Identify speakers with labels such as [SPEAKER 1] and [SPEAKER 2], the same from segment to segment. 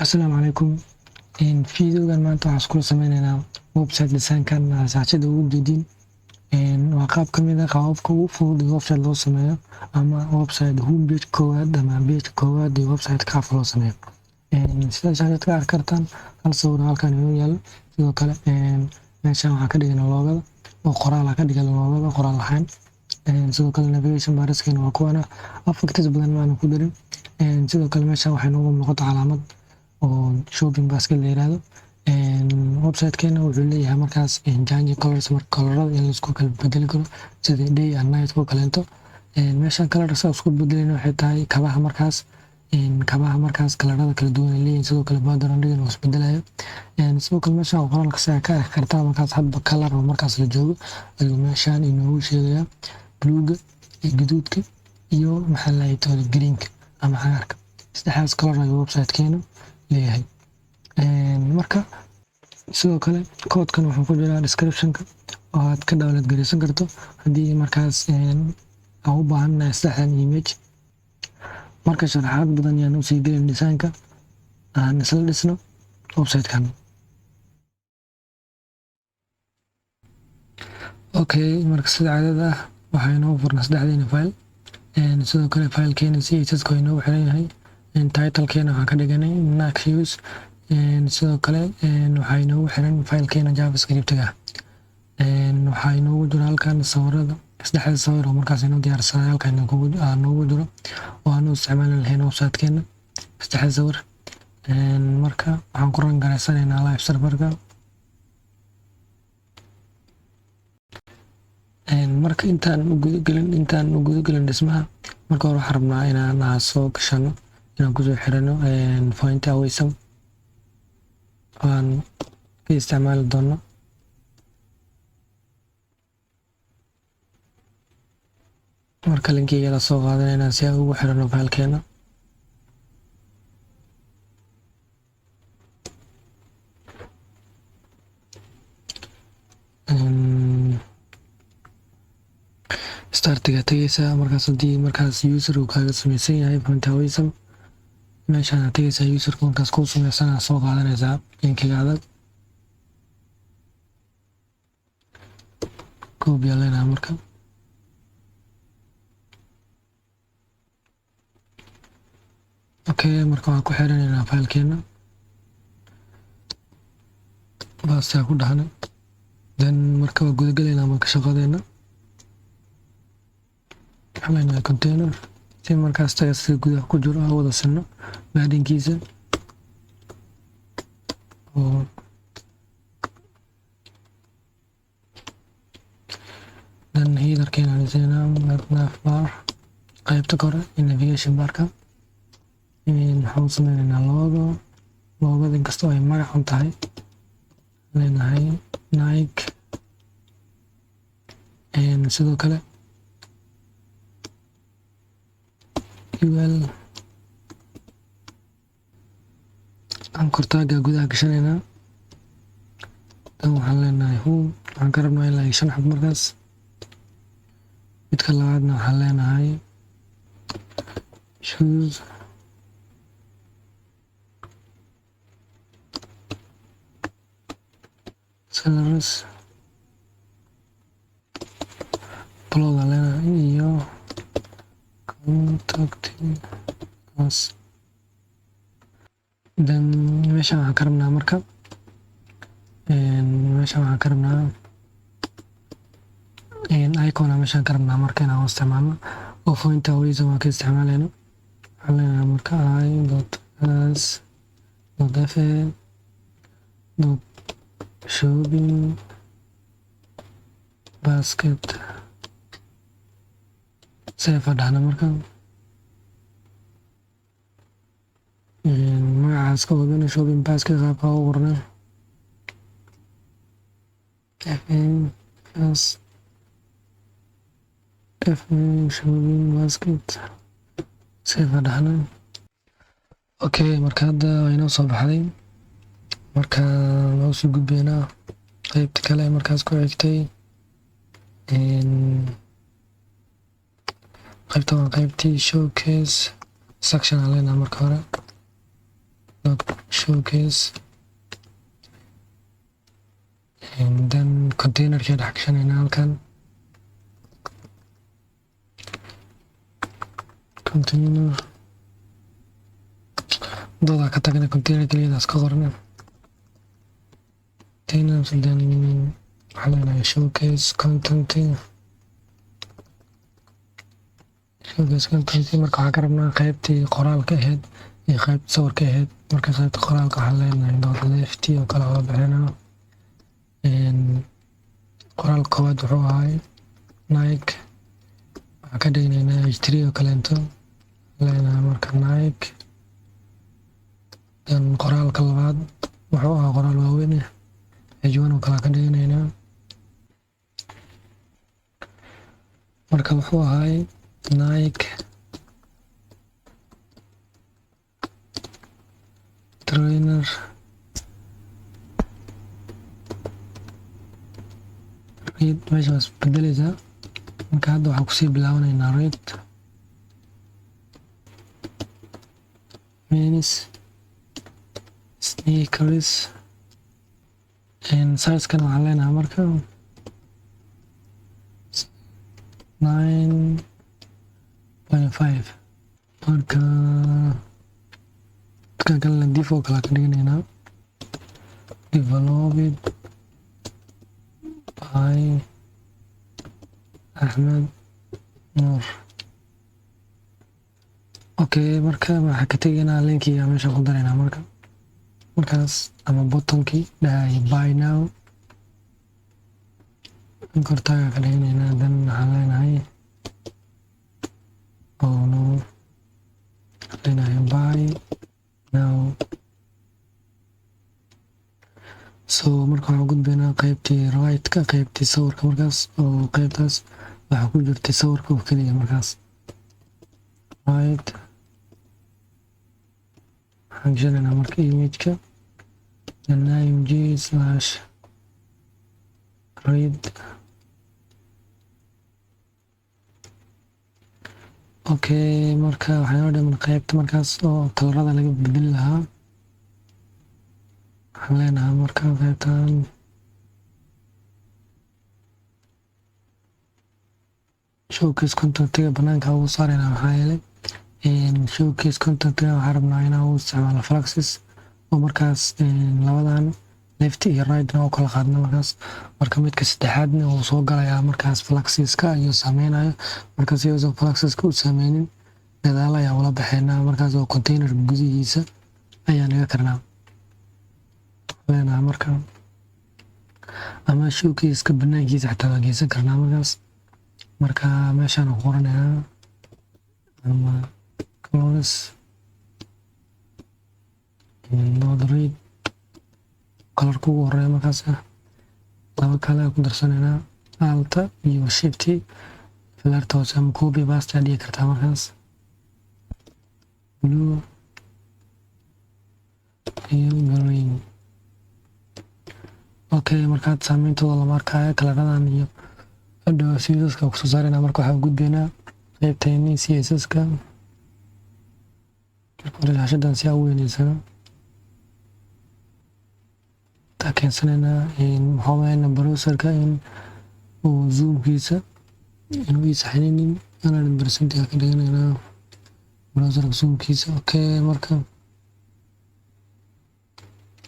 [SPEAKER 1] Asalaamu calaykum. Fiidiyogan maanta waxaan iskula sameyneynaa website design-kan saacada ugu jeedin. Waa qaab ka mid ah qaababka ugu fudud ee website loo sameeyo ama website home page koowaad ama page koowaad ee website qaabka loo sameeyo. Sida shaashada ka arki kartaan hal sawir halkan inoo yaalo. Sidoo kale meeshan waxaa ka dhigan loogada oo qoraal ka dhigan loogada qoraal ahaan. Sidoo kale navigation bars-keena waa kuwana affects badan ma ku darin. Sidoo kale meeshan waxay noogu muuqato calaamad oo shopping basket la yiraahdo. Website-keena wuxuu leeyahay markaas change colors marka colorada in la isku kala bedeli karo sida day and night oo kaleeto. Meeshan color sa isku bedelayna waxay tahay kabaha markaas colorada kala duwan ay leeyihiin. Sidoo kale background-gana waa isbedelayo. Sidoo kale meeshan qoraalka sa ka arki kartaa markaas hadba color oo markaas la joogo ayuu meeshan inoogu sheegayaa bluega iyo gaduudka iyo maxaa la yiraahdaa greenka ama cagaarka. Saddexdaas color ayuu website-keena leeyahay. Marka sidoo kale code-kan wuxuu ku jiraa description-ka oo aad ka download gareysan karto haddii markaas aan u baahanahay saddexdan image. Marka sharaxaad badan ayaan u sii gelin design-ka aan isla dhisno website-kan. Marka sida caadada ah waxaa inoo furnaa saddexdeena file. Sidoo kale file-keena CSS-ka inoo xiran yahay. Title-keena waxaan ka dhiganay Next. Sidoo kale waxaa inoogu xiran file-keena JavaScript-ga. Waxaa inoogu jira halkan sawirada saddexda sawir oo markaas inoo diyaarsan halkan inoogu jiro oo aan u isticmaali lahayn website-keena saddexda sawir. Marka waxaan ku run gareysanaynaa live server-ka. Marka intaan u guda gelin dhismaha marka hore waxaan rabnaa inaan soo gashano inaan kusoo xirano point awesome aan ka isticmaali doono. Marka linkiga la soo qaadanayna si aan ugu xirano file-keena. Startiga tagaysa markaas haddii markaas user uu kaaga samaysan yahay point awesome meeshaan tagaysa user-ka markaas ku samaysan soo qaadanaysa linkigaada copy lena marka marka waan ku xiranaynaa file-keena basta ku dhaxna then marka waa guda galaynaa marka shaqadeena xalayna container si markaas taga si gudaha ku jiro aan wada sino baadinkiisa oo dan header-keena lisayna bar qaybta kore navigation bar-ka waxaan sameynaynaa loogada inkastoo ay magac u tahay leenahay Nike. Sidoo kale anchor tag gudaha gashanaynaa. Dan waxaan leenahay home waxaan ka rabnaa ilaa 5 xab markaas. Midka labaadna waxaan leenahay shoes sellers blog leenahay iyo contact us. Then meeshaan waxaan ka rabnaa marka icon meeshaan ka rabnaa marka inaan isticmaalno oo point awesome waan ka isticmaalayno. Waxaan leenahay marka i.as.fa.shopping basket save dhahna marka magacaas ka wadana shopping basket qaabka ugu qornay shopping basket save dhahna. Marka hadda waa inoo soo baxday. Marka loo soo gudbeynaa qaybta kale markaas ku xigtay qaybta waa qaybtii showcase section lena marka hore showcase and then container ka dhaxshanayna halkan container dooda ka tagna container kaliya iska qorna container then halana showcase content showcase content marka waxa ka rabnaa qaybtii qoraalka ahayd iyo qaybta sawirka ahayd marka qaybta qoraalka waxa leenahay dot left oo kala wada bixinaa qoraal koowaad wuxuu ahay Nike waxa ka dhigaynaa h3 oo kaleento leenahay marka Nike dan qoraalka labaad wuxuu ahaa qoraal waaweyn h1 oo kala ka dhigaynaa marka wuxuu ahay Nike trainer meesha was bedeleysaa marka hadda waxaan kusii bilaabanaynaa red men's sneakers and size-kan waxaan leenahay marka 9.5 marka dadka kalena default kala ka dhiganaynaa developed by Ahmed Noor okay marka waxa ka tegaynaa linkiga meesha ku daraynaa markaas ama buttonkii dhahay buy now kortaaga ka dhiganaynaa dan waxaan leenahay oh no leenahay buy now so marka waxaan gudbaynaa qaybtii right-ka qaybtii sawirka markaas oo qaybtaas waxa ku jirtay sawirka oo kaliya markaas right waxaan gashanaynaa marka image-ka img/read okay marka waxaan oo dhaman qaybta markaas oo kalarada laga bedeli lahaa waxaan leenahay marka qaybtan showcase content-ga banaanka ugu saarayna maxaa yeelay showcase content-ga waxaan rabnaa inaan u isticmaalo fluxes oo markaas labadan left iyo right oo kala qaadna marka midka saddexaadna uu soo galayaa markaas fluxeska ayuu saameynayo markaas iyadoo fluxeska uu saameynin gadaal ayaa ula baxaynaa markaas oo container gudihiisa ayaa naga karnaa leenahay marka ama showcase-ka banaankiisa xataa waa geysan karnaa marka meeshaan ku qoranaynaa ama close not read kalarka ugu horeeya markaas laba kale ku darsanaynaa alta iyo shift filarta hoose ama copy paste aad dhigi kartaa markaas blue iyo green okay markaad saameyntooda lama arkaayo kalaradan iyo hadhow css-ka kusoo saarayna marka waxaan gudbaynaa qaybtayni css-ka shaashadan si aa u weyneysana taa keensanaynaa maxaa browserka in uu zoomkiisa inuu ii saxinaynin anaan percentiga ka dhiganaynaa browserka zoomkiisa okay marka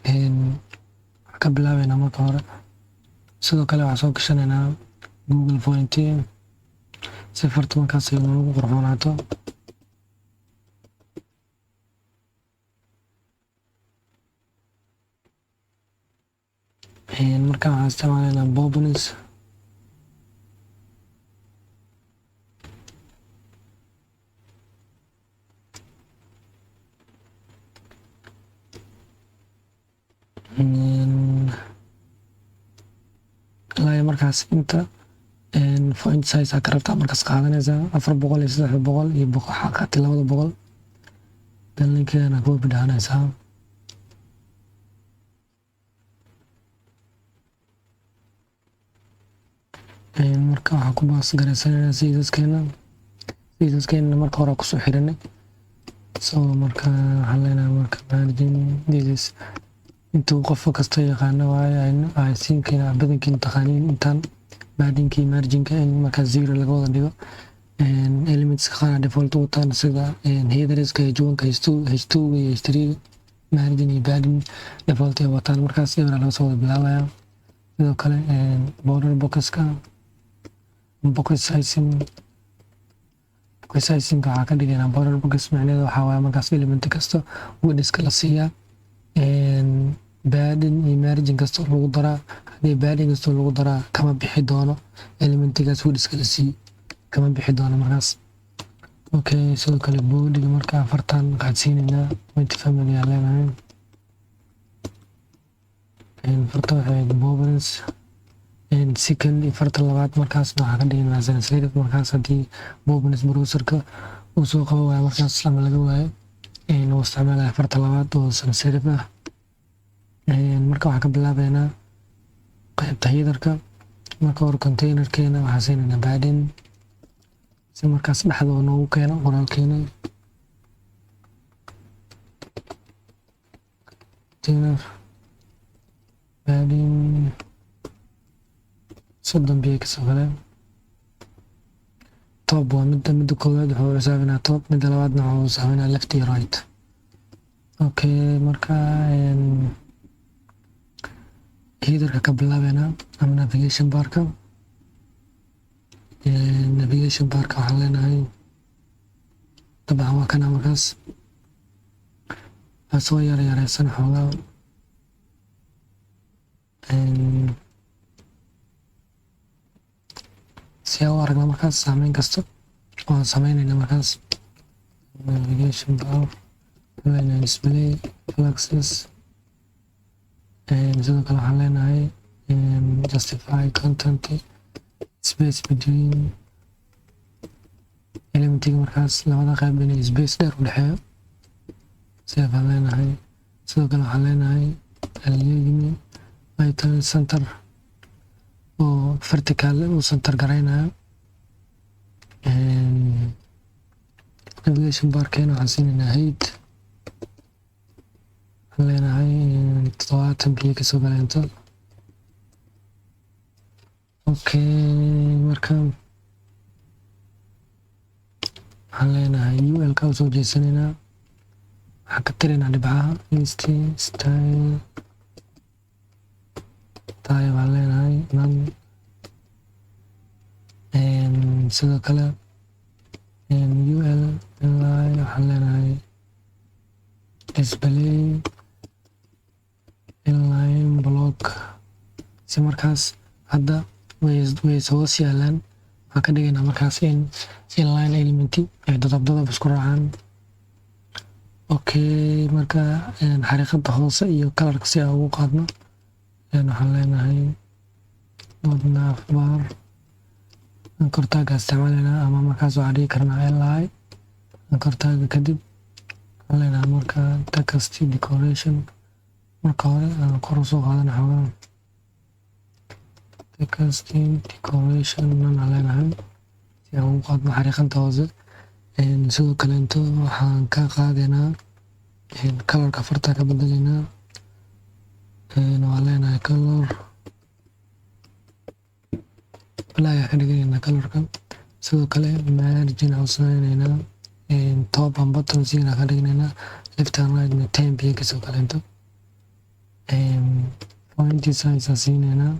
[SPEAKER 1] waxaan ka bilaabaynaa marka hore sidoo kale waxaan soo gashanaynaa Google Font si farta markaas ay noogu qurxoonaato marka waxaan isticmaalaynaa Bobnis ilaa markaas inta font size ka rabtaa markaas qaadanaysaa 400 iyo 300 iyo xaqati 200 dan linkeena ku bidhanaysaa marka waxaan ku baas garaysanayna css-keena marka hore ku soo xiranay so marka waxaan leenahay marka margin this is intuu qof kasta yaqaano waaye ay siinkiina badankiin taqaaniin intaan paddingkii marginka in marka zero laga wada dhigo elements qaar default wataan sida headerska h1ka h2 iyo h3 margin iyo padding default ay wataan markaas eber laga soo wada bilaabaya sidoo kale border boxka box sizing waxaa ka dhigaynaa border box macnaheedu waxaa waaye markaas element kasta widthska la siiyaa padding iyo margin kasta lagu daraa haddii padding kasta lagu daraa kama bixi doono elementigaas widthska la siiyo kama bixi doono markaas okay sidoo kale bodyga marka afartan waxaad siinaynaa 20 family aan leenahay farta waxay bobbles second iyo farta labaad markaasna waxaa ka dhigaynaa sans serif markaas haddii bobbles browserka uu soo qabo waayo markaas ama laga waayo uu isticmaalaya farta labaad oo sans serif ah marka waxaa ka bilaabeynaa qaybta headerka marka hore containerkeena waxaa siinaynaa padding si markaas dhexda noogu keeno qoraalkeena container padding 30 px oo kale top waa midda koowaad wuxuu xisaabinaa top midda labaadna wuxuu xisaabinaa left iyo right okay marka headerka ka bilaabeynaa ama navigation barka waxaan leenahay dabcan waa kana markaas waa soo yareysan xoogaa si aan u aragna markaas saameyn kasta oo aan sameynayna markaas navigation bar display flaxes sidoo kale waxaan leenahay justify content space between elementiga markaas labada qayb inay space dheer u dhexeeyo sidaaan leenahay sidoo kale waxaan leenahay aligni item center oo vertical uu center garaynayo navigation barkeena waxaan siinaynaa height waxaan leenahay 70 px kasoo galeento okay marka waxaan leenahay ul ka usoo jeesanaynaa waxaan ka tiraynaa dhibcaha style baan leenahay sidoo kale ul waxaan leenahay display inline block si markaas hadda way soo yaalaan waxaan ka dhigaynaa markaas in inline elementi ay dadab isku raacaan okay marka xariiqada hoose iyo kalarka si aan ugu qaadno waxaan leenahay nav bar kortaaga isticmaalaynaa ama markaas waxaan dhigi karnaa li kortaaga kadib waxaan leenahay marka text decoration marka hore aan kor usoo qaadana xoogaa text decoration aan leenahay si aan ugu qaadno xariiqada hoose sidoo kale inta waxaan ka qaadaynaa kalarka farta ka bedelaynaa waan leenahay color black ka dhiganaynaa colorka sidoo kale margin aan sameynaynaa top and bottom signa ka dhiganaynaa left and right 10 px oo kaleento point size aan siinaynaa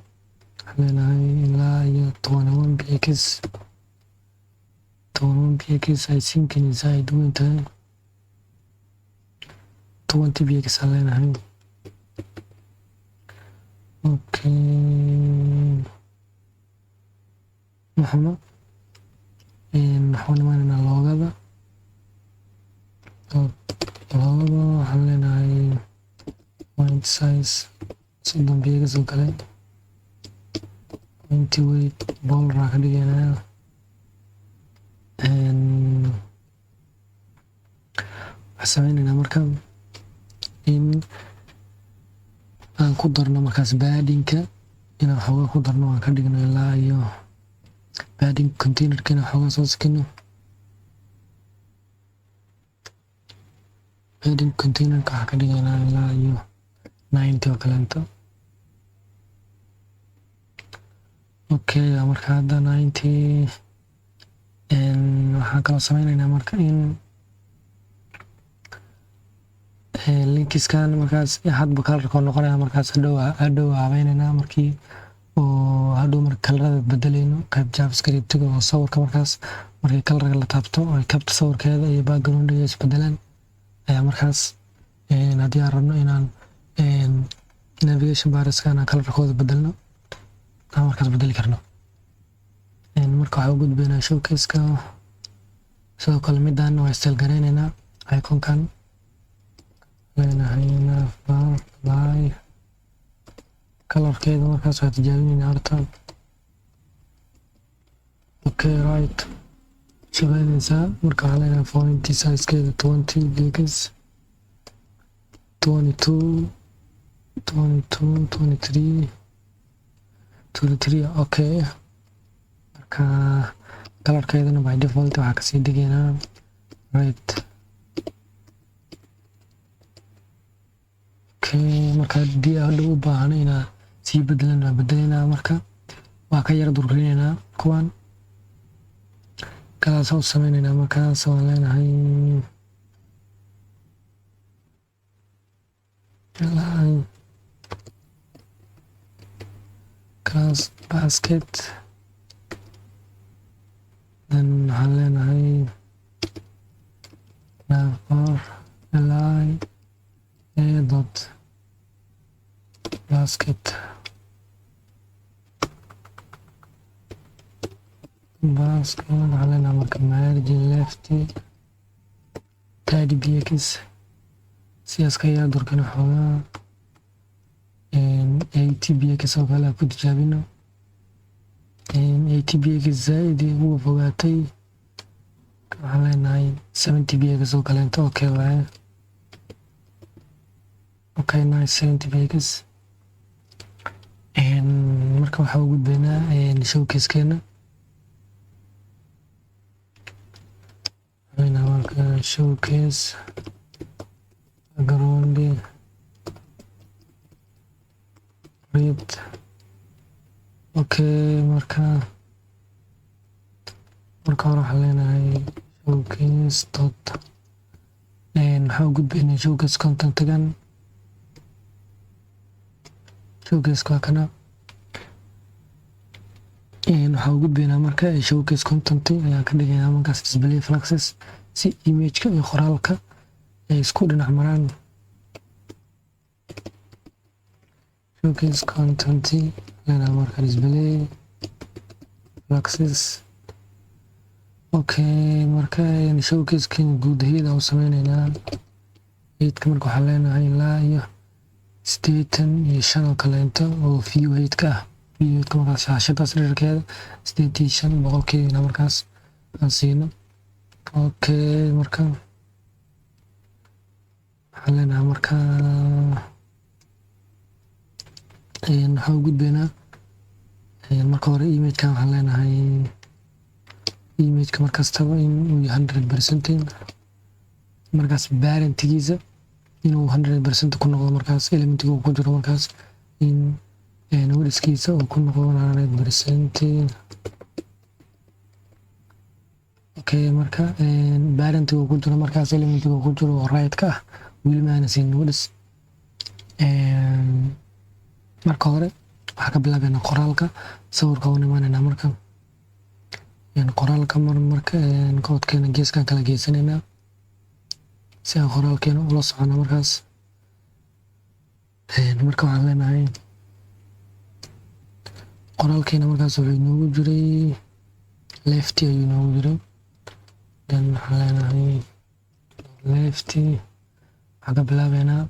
[SPEAKER 1] waxaan leenahay ilaa iyo 21 px 21 px ay siinkiisa ay duwan tahay 20 px aan leenahay okay waxaan imaanaynaa loogada waxaan leenahay point size 30 px oo kale point weight bolra ka dhigaynaa waxaan sameynaynaa marka in aan ku darno markaas paddingka inaan xoogaa ku darno aan ka dhigno ilaa iyo padding containerka inaan xoogaa soo sikino heading containerka waxaa ka dhigaynaa ilaa iyo 90 oo kaleento. Okay, marka hadda 90 waxaan kaloo sameynaynaa marka in linkiskan markaas hadba kalarka noqonaya markaas hadhow habeynayna markii oo hadhow marka kalarada bedelayno qayb javascript-ga oo sawirka markaas markii kalarka la taabto ay kabta sawirkeeda iyo background-ga isbedelaan ayaa markaas haddii aan rabno inaan navigation bar-iska aan kalarkooda bedelno aan markaas bedeli karno. Marka waxaa u gudbaynaa showcase-ka. sidoo kale midaan waa style gareynaynaa iconkan leenahayna fly kalarkeeda markaas waa tijaabinaynaa horta. Okay, right, shaqeynaysaa. marka waxaa leenahay font size-keeda 20 gigs 22 22 23 23. Okay, marka kalarkeedana by default waxaa kasii dhigaynaa red. Okay, marka haddii hadhow u baahno inaan sii bedelan waa bedelaynaa. marka waa ka yara durrinaynaa kuwan kalaas u sameynaynaa. markaas waan leenahay class basket, then waxaan leenahay navbar li a dot basket waxaan leenahay marka margin lefty tidy bx sidaas ka yaa durkana xoogaa 80 bx oo kale ku tijaabino. 80 bx zaaid ugu fogaatay waxaan leenahay 70 bx oo kaleento. okay waaye. okay, nice 70 bx. marka waxaa u gudbaynaa showcase-keena. marka showcase background red. okay, marka hore waxaan leenahay showcase dot waxaa u gudbaynaa showcase content-gan. showcase waa kana waxaa u gudbaynaa marka showcase content ayaa ka dhigaynaa markaas display fluxes si image-ka iyo qoraalka ay isku dhinac maraan. showcase content leenahay marka display fluxes. okay, marka showcase-kan guud aheed aan u sameynaynaa. headka marka waxaan leenahay ilaa iyo 85 oo kaleento oo view headka ah. view headka markaas shaashadaas dhererkeeda 85 boqolkiiba markaas aan siino. okay, marka waxaan leenahay marka waxaa u gudbaynaa marka hore image-kan waxaan leenahay image-ka markastaba inuu yahay 100% markaas parent-giisa inuu 100% ku noqdo markaas elementiga uu ku jiro markaas in widthkiisa uu ku noqdo 100%. okay, marka parentiga uu ku jiro markaas elementiga uu ku jiro oo right-ka ah weli maana siin width. marka hore waxaa ka bilaabaynaa qoraalka sawirka u imaanaynaa. marka qoraalka marka koodkeena geeskan kala geysanaynaa si aan qoraalkeena ula socono. markaas marka waxaan leenahay qoraalkeena markaas wuxuu inoogu jiray lefty ayuu inoogu jiray. then waxaan leenahay lefty waxaa ka bilaabaynaa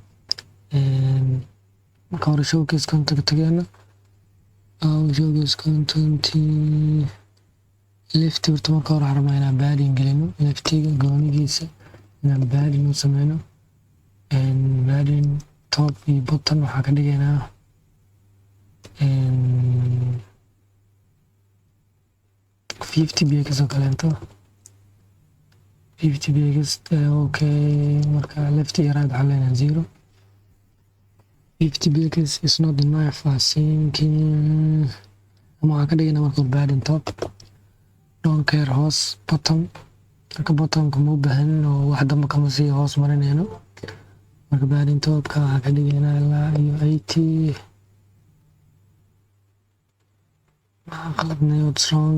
[SPEAKER 1] marka hore showcase content-geena showcase content lefty horta marka hore waxaan rabnaa inaan padding gelino. leftyga goonigiisa inaan padding u sameyno. padding top iyo bottom waxaa ka dhigaynaa 50 bx oo kaleento 50 px okay marka left iyo right waxaa leenahay 0 50 px is not enough I think ama waxaan ka dhigana marka padding top don't care hoos bottom marka bottomka ma u baahanin oo wax damba kama sii hoos marinayno marka padding topka waxaan ka dhigaynaa ilaa iyo 80 maxaan qaladnay what's wrong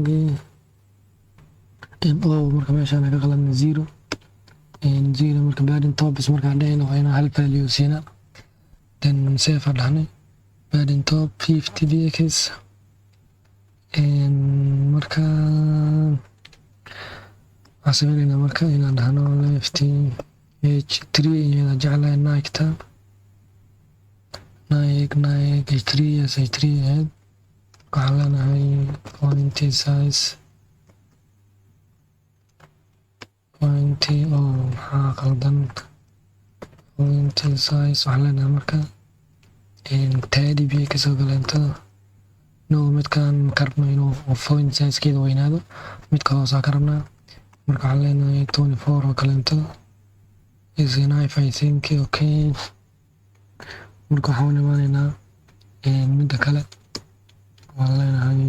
[SPEAKER 1] marka meeshaan ka qaladnay 0 marka padding top is markaan dhahayna waa inaan hal value siina then save dhahnay padding top 50 px marka waxaan sameynayna marka inaan dhahno left h3 iyada jeclahay nike h3 yes h3 ahead waxaan leenahay point size maxaa qaldan point size waxaan leenahay marka 30 px oo kaleeto no midkaan ka rabno inuu point sizekeeda weynaado midka hoosaa ka rabnaa marka waxaan leenahay 24 oo kaleeto is enough I think okay marka waxaan imaanaynaa midda kale waxaan leenahay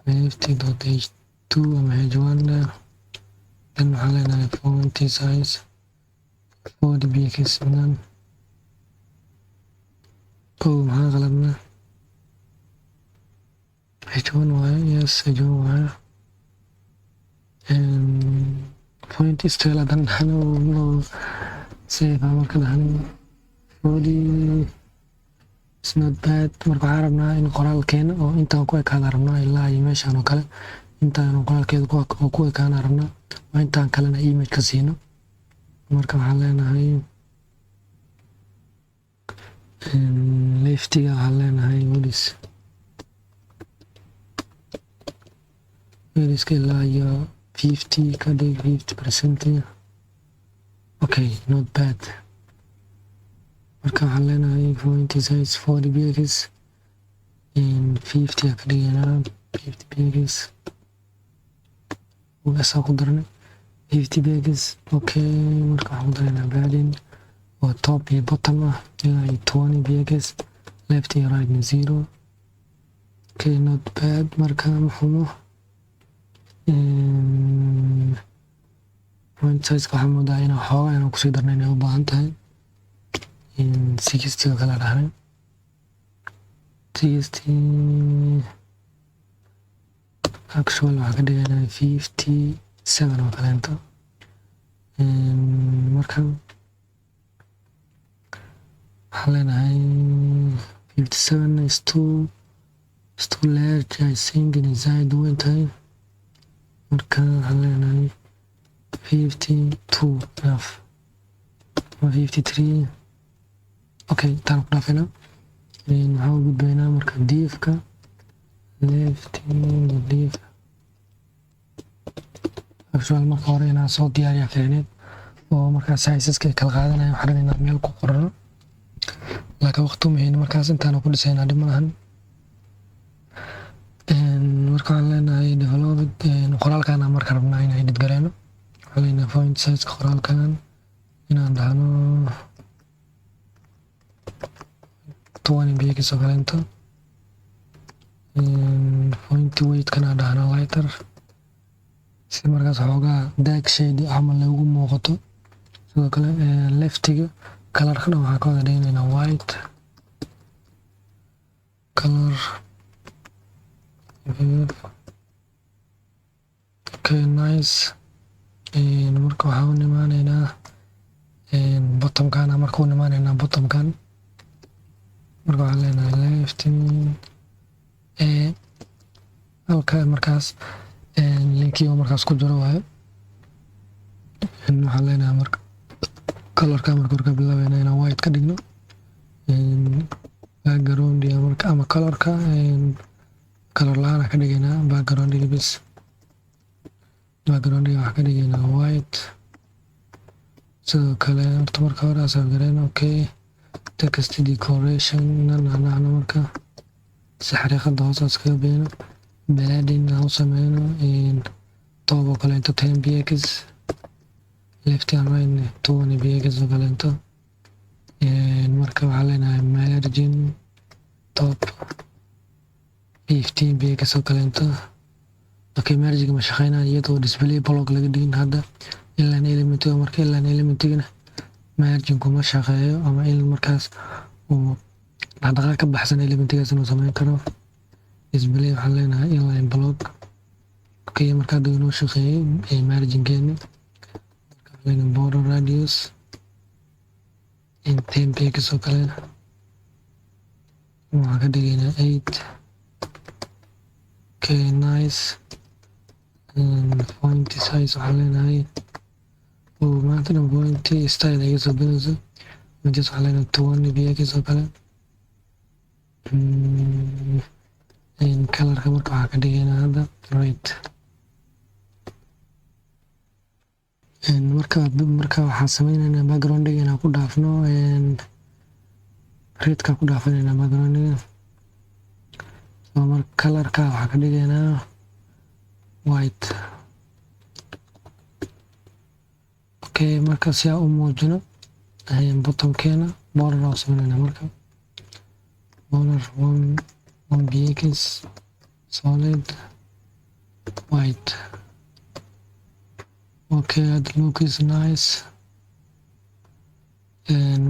[SPEAKER 1] left.h2 ama h1 then waxaan leenahay point size 40 px midan maxaa qaladnaa h1 waaye yes h1 waaye point style hadan dhahno save marka dhahno 40 it's not bad marka waxaan rabnaa in qoraalkeena oo intaan ku ekaada rabnaa ilaa iyo meeshaan oo kale intaan qoraalkeeda ku ekaana rabnaa waa intaan kalena image ka siino marka waxaan leenahay leftiga waxaan leenahay weliska ilaa iyo 50 ka dhig 50% okay not bad marka waxaan leenahay point size 40 px 50 ka dhiganaa 50 px ugasaa ku darnay 50 px okay marka waxaan ku daraynaa padding oo top iyo bottom ah ilaa iyo 20 px left iyo right 0 okay not bad marka maxumo point size waxaa moodaa inaan xoogaa inaan kusii darnay inay u baahan tahay 60 oo kala dhahnay 60 actual waxaa ka dhiganaa 57 oo kaleento marka waxaan leenahay 57 is too large I think inay zaaid u weyn tahay marka waxaan leenahay 52 enough 53 okay intaan ku dhaafayna waxaan u gudbaynaa marka diifka left diif actual marka hore inaan soo diyaariya keeneed oo markaa sizeska ay kala qaadanaya waxaan rabaa inaan meel ku qorano laakiin waqti uma hayno markaas intaan ku dhisaynaa dhib malahan marka waxaan leenahay developed qoraalkaan marka rabnaa inaan edit gareyno waxaan leenahay point size qoraalkaan inaan dhahno 20 px oo kaleento point weight kana dhahno lighter si markaas xoogaa dark shade camal lagu muuqato sidoo kale leftiga colorkana waxaan ka wada dhiganaynaa white color okay nice marka waxaan u imaanaynaa bottomkan marka u imaanaynaa bottomkan marka waxaan leenahay left halka markaas linkii oo markaas ku jiro waayo waxaan leenahay marka colorka marka hore ka bilaabayna inaan white ka dhigno background marka ama colorka color la-aan ka dhigaynaa background bis background waxaan ka dhigaynaa white sidoo kale horta marka hore asaan gareyna okay text decoration nana marka si xariiqada hoosaas kaga beeno padding aan u sameyno top oo kale 10 px left and right 20 px oo kaleeto marka waxaa leenahay margin top 15 px oo kaleeto. Okay, margin ma shaqeynaa iyadoo display block laga dhigin hadda inline element marka inline elementigana margin kuma shaqeeyo ama in markaas uu dhaqdhaqaaq ka baxsan elementigaas inuu sameyn karo. display waxaa leenahay inline block. Okay, marka hadda inuu shaqeeyay marginkeeni marka leenahay border radius in 10 px oo kale waxaan ka dhigaynaa 8. Okay, nice. Font size waxaa leenahay maanta dhan font style ay soo galayso majas waxaa leenahay 20 px oo kale. Colorka marka waxaa ka dhigaynaa hadda right. marka waxaa sameynaynaa background-iga inaan ku dhaafno redka ku dhaafanaynaa background-iga. So marka colorka waxaa ka dhigaynaa white. Okay, marka si aan u muujino bottomkeena border oo sameynayna marka border 1 px solid white. Okay, the look is nice.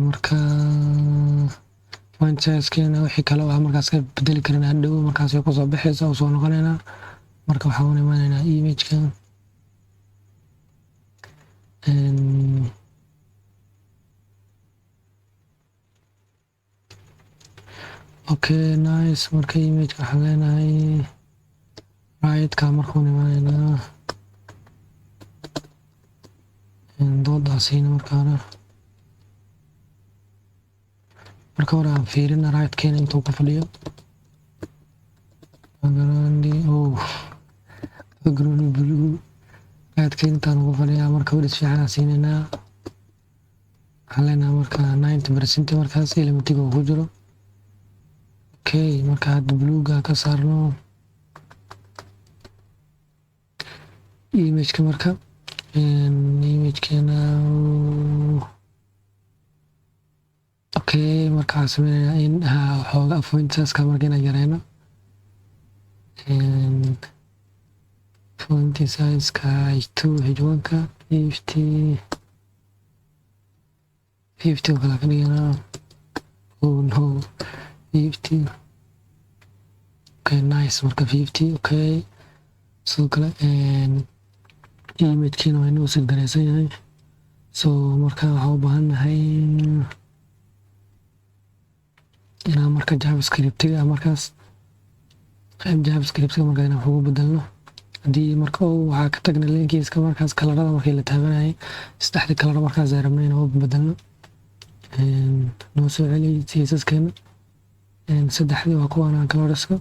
[SPEAKER 1] marka font size-keena wixii kale waa markaas ka bedeli karana hadhow markaas ay kusoo baxaysa oo soo noqonaynaa. marka waxaan u imaanaynaa image-ka okay, nice. marka image-ka waxaan leenahay right-ka markaan imaanaynaa doodaasiina marka hore aan fiirina right-keena intuu ku fadhiyo background blue right-keena intaan ugu fadhiyaa marka width fiican aan siinaynaa. waxaan leenahay marka 90% markaas elementiga uu ku jiro. Okay, marka hadda bluega ka saarno image-ka marka image-keena okay, marka waxaan sameynaynaa in xooga font size-ka marka inaan yareyno font size-ka h1-ka 50 oo kale ka dhiganaa. oh no 50. okay, nice. marka 50. okay, sidoo kale image-kiina waa inuu sii gareysan yahay. so marka waxaan u baahannahay inaan marka javascript-ga markaas qayb javascript-ga marka inaan wax ugu bedelno haddii marka waxaa ka tagna linkiiska markaas kalarada markii la taabanayay saddexda kalar markaas ay rabnay inaan u bedelno noo soo celi CSS-keena saddexdii waa kuwan colorska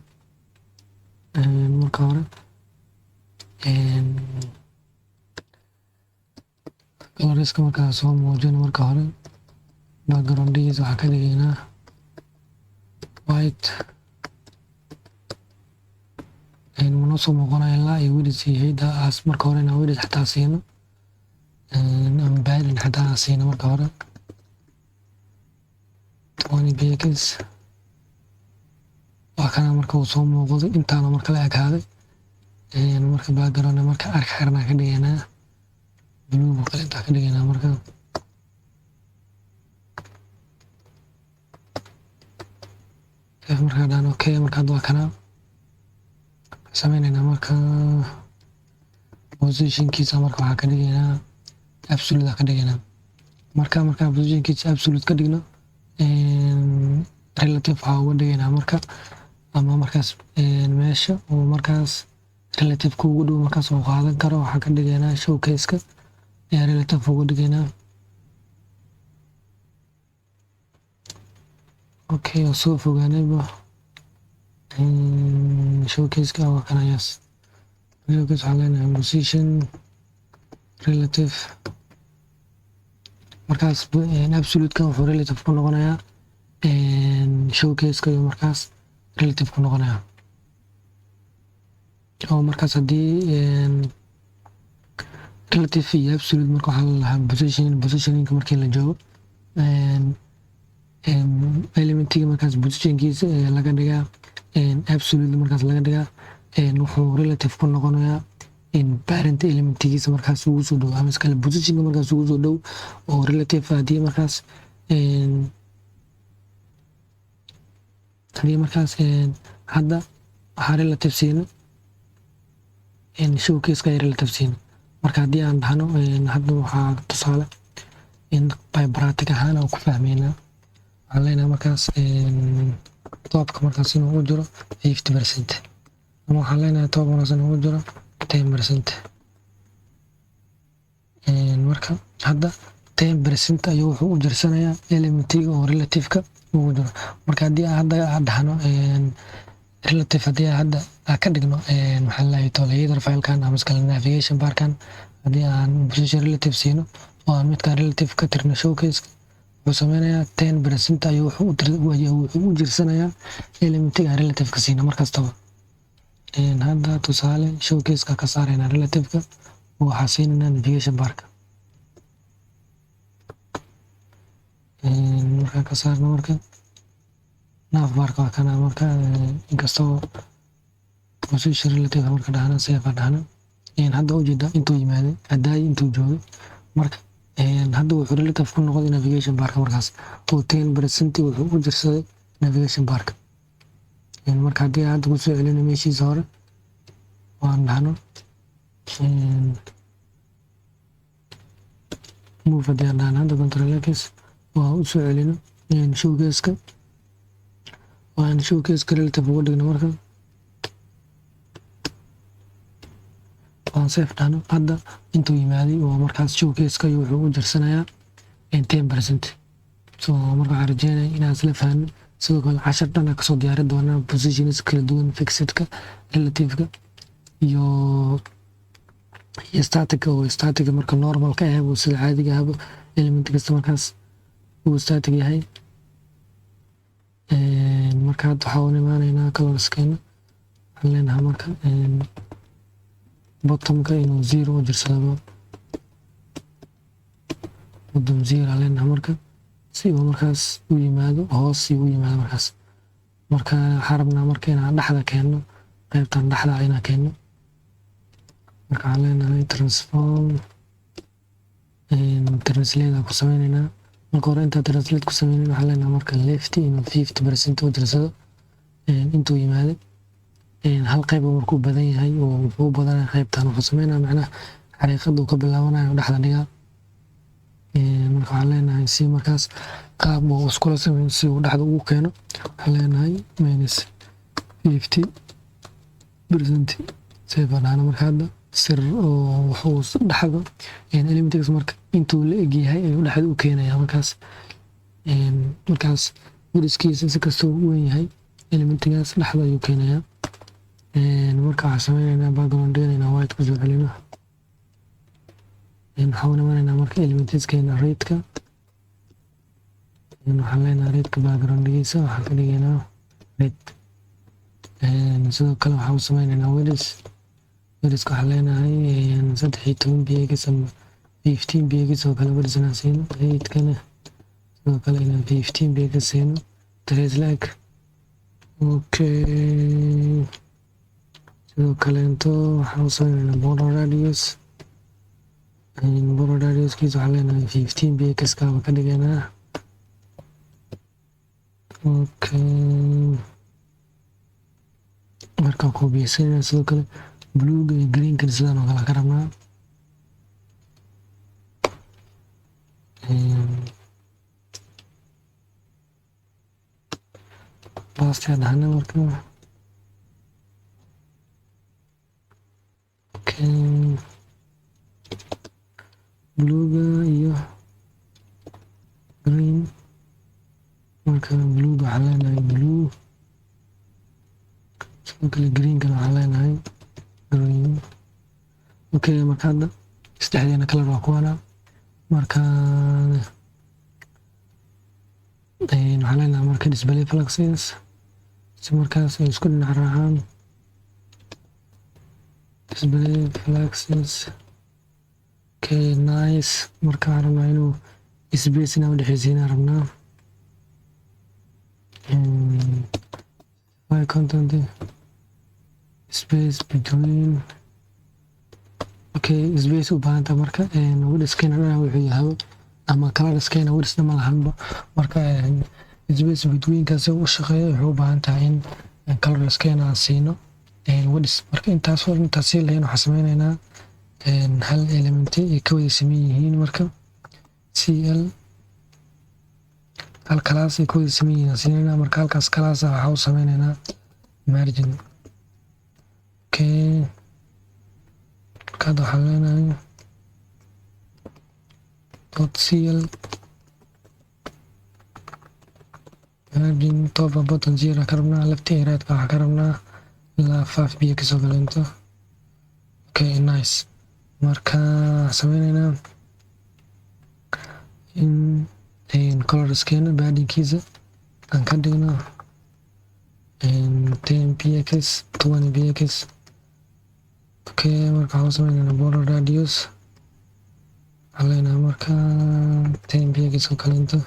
[SPEAKER 1] marka hore colorska markaa soo muujino marka hore background-giisa waxaa ka dhigaynaa white mana soo muuqanayo ilaa ay width yahay daas marka hore inaan width xataa siino aan baadin xataa aan siino marka hore 20 px waa kana marka uu soo muuqdo intaana marka la ekaaday marka background marka arka xirnaa ka dhigaynaa blue oo kale intaa ka dhigaynaa marka marka dhan okay. marka hadda waa kana sameynaynaa marka position-kiisa marka waxaa ka dhigaynaa absolute ka dhigaynaa. marka position-kiisa absolute ka dhigno relative waxaa uga dhigaynaa marka ama markaas meesha oo markaas relative ku ugu dhow markaas uu qaadan karo waxaa ka dhigaynaa showcase-ka ayaa relative uga dhigaynaa. okay, oo soo fogaanayba showcase-ka waa kana yes. showcase waxaa leenahay position relative markaas absolute-ka wuxuu relative ku noqonayaa showcase-ka iyo markaas relative ku noqonayaa oo markaas haddii relative iyo absolute marka waxaa la lahaa positioningka markii la joogo elementiga markaas positionkiisa laga dhigaa absolute markaas laga dhigaa wuxuu relative ku noqonayaa parent elementigiisa markaas ugu soo dhow ama iskale positionka markaas ugu soo dhow oo relative haddii markaas hadda waxaa relative siina showcase-ka ay relative siina marka haddii aan dhahno hadda waxaa tusaale by practic ahaan aan ku fahmeynaa waxaan leenahay markaas toobka markaas inuu u jiro 50% ama waxaan leenahay toob markaas inuu u jiro 10%. marka hadda 10% ayuu wuxuu u jirsanayaa elementiga oo relative-ka ugu jiro marka haddii hadda aan dhahno relative haddii hadda aan ka dhigno maxaa la yidhaahdaa header file-kan ama iskale navigation bar-kan haddii aan position relative siino oo aan midkaan relative ka tirno showcase-ka wuxuu sameynayaa 10% ayuu wuxuu u jirsanayaa elementiga aan relative-ka siina markastaba hadda tusaale showcase-ka ka saarayna relative-ka waxaa siinayna navigation bar-ka markaa ka saarno marka nav bar-ka waa kana marka inkastoo position relative marka dhahna safe dhahna hadda ujeeda intuu yimaaday haddaay intuu joogay marka hadda wuxuu relative ku noqday navigation bar-ka markaas oo 10% wuxuu u jirsaday navigation bar-ka marka haddii hadda ku soo celino meeshiisa hore waan dhahno move haddii aan dhahno hadda control x waa u soo celino showcase-ka waan showcase-ka relative uga dhigno marka waan safe dhahno hadda intuu yimaaday oo markaas showcase-ka wuxuu u jirsanayaa 10%. so marka waxaan rajeynaya inaan isla fahno sidoo kale 10 dhan aan kasoo diyaari doonaa positions kala duwan fixedka relative-ka iyo static oo static marka normalka ah oo sida caadiga ah element kasta markaas uu static yahay marka hadda waxaan imaanaynaa colorskeena waxaan leenahay marka bottomka inuu 0 u jirsado bottom 0 aan leenahay marka si uu markaas u yimaado hoos si uu yimaado markaas marka waxaan rabnaa marka inaan dhexda keeno qaybtan dhexda inaan keeno marka waxaan leenahay transform translate ku sameynaynaa marka hore intaa translate ku sameynayna waxaan leenahay marka left inuu 50% u jirsado intuu yimaaday hal qayb markuu badan yahay oo wuxuu badanaa qaybtan wuxuu sameynaa macnaha xariiqada uu ka bilaabanayo dhexda dhigaa marka waxaan leenahay si markaas qaab uu iskula sameyn si uu dhexda ugu keeno waxaan leenahay -50% save dhahna marka hadda sir oo wuxuu dhexda elementigas marka intuu la eg yahay ayuu dhexda u keenayaa markaas wariskiisa si kastoo u weyn yahay elementigaas dhexda ayuu keenayaa marka waxaan sameynaynaa background dhiganayna white kusoo celino waxaan imanaynaa marka elementskeena rate-ka waxaan leenahay rate-ka background dhigiisa waxaan ka dhigaynaa rate sidoo kale waxaan u sameynaynaa weriska waxaan leenahay 13 px ama 15 px oo kale weris inaan siino 8-kana sidoo kale inaan 15 px siino trace like okay sidoo kale into waxaan u sameynaynaa border radiuskiisa waxaan leenahay 15 px kaaba ka dhigaynaa okay markaan koobiyeysanayna sidoo kale bluega iyo greenkan sidaan oo kale ka rabnaa bastia dhahna marka bluega iyo green marka bluega waxaan leenahay blue sidoo kale greenkan waxaan leenahay green okay marka hadda saddexdeena kale waa kuwana marka waxaan leenahay marka display fluxes si markaas ay isku dhinac raacaan display fluxes okay nice marka rabnaa inuu space inaan udhexeysiina rabnaa why content space between okay space u baahanta marka word scanner wuxuu yahay ama color scanner word ma lahanba marka space between kaas uu shaqeeyo wuxuu u baahan tahay in color scanner siino words marka intaas leen waxa sameynaynaa hal element ay ka wada siman yihiin marka cl hal class ay ka wada siman yihiin siinayna marka halkaas class waxa uu sameynaynaa margin okay kada waxa leenahay .cl margin top button 0 ka rabnaa left iyo right ka waxa ka rabnaa ilaa 5 biyo kasoo galinto okay nice marka sameynayna in color scanner paddingkiisa aan ka dhigno 10 px 20 px okay marka waxaan sameynayna border radius علينا marka 10 px oo kaleento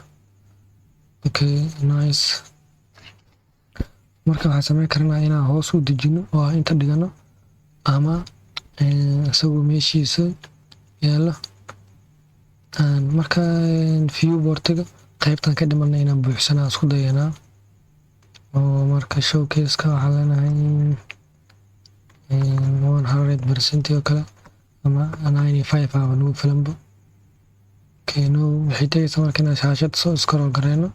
[SPEAKER 1] okay nice marka waxaan sameyn karnaa inaan hoos u dejino oo inta dhigano ama isagoo meeshiisa yaalo marka viewportiga qaybtan ka dhimanay inaan buuxsanaa isku dayanaa oo marka showcase-ka waxaa leenahay 100% oo kale ama 95 aba nagu filanba okay no waxay tagaysaa marka inaan shaashad soo scroll gareyno